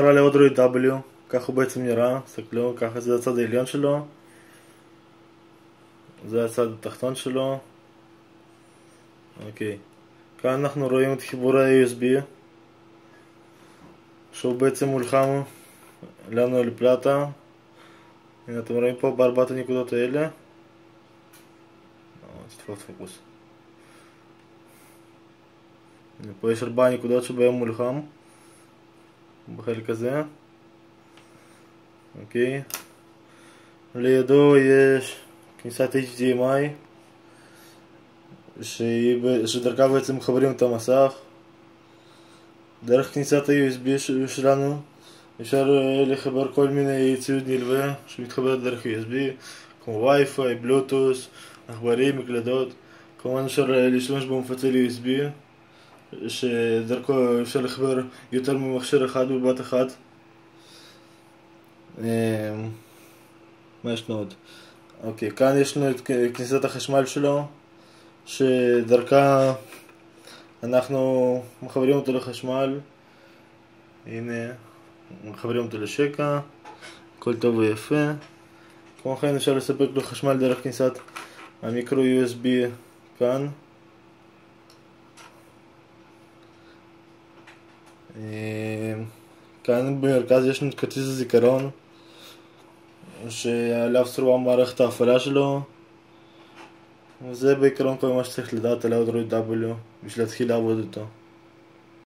נראה לאודרואיד W, כך הוא בעצם נראה, תסתכלו, ככה זה הצד העליון שלו, זה הצד התחתון שלו. אוקיי, כאן אנחנו רואים את חיבור ה-USB שהוא בעצם מולחם לנו לפלטה. הנה אתם רואים פה בארבעת הנקודות האלה. תתפוס פוקוס. הנה פה יש 4 נקודות שבהם מולחם בחלק הזה. אוקיי, לידו יש כניסת HDMI שדרכה בעצם מחברים את המסך. דרך כניסת ה-USB שלנו אפשר לחבר כל מיני ציוד נלווה שמתחבר דרך USB, כמו וי-פיי, בלוטוס, עכברים, מקלדות. כמובן אפשר להשתמש במפצל USB שדרכו אפשר לחבר יותר ממכשיר אחד בבת אחת. מה ישנו עוד? אוקיי, כאן ישנו את כניסת החשמל שלו שדרכה אנחנו מחברים אותו לחשמל. הנה, מחברים אותו לשקע, הכל טוב ויפה. כמו כן אפשר לספק לו חשמל דרך כניסת המיקרו USB כאן. כאן במרכז יש לנו את כרטיס הזיכרון שעליו שרועה מערכת ההפעלה שלו, וזה בעיקרון כל מה שצריך לדעת על האודרואיד W בשביל להתחיל לעבוד איתו.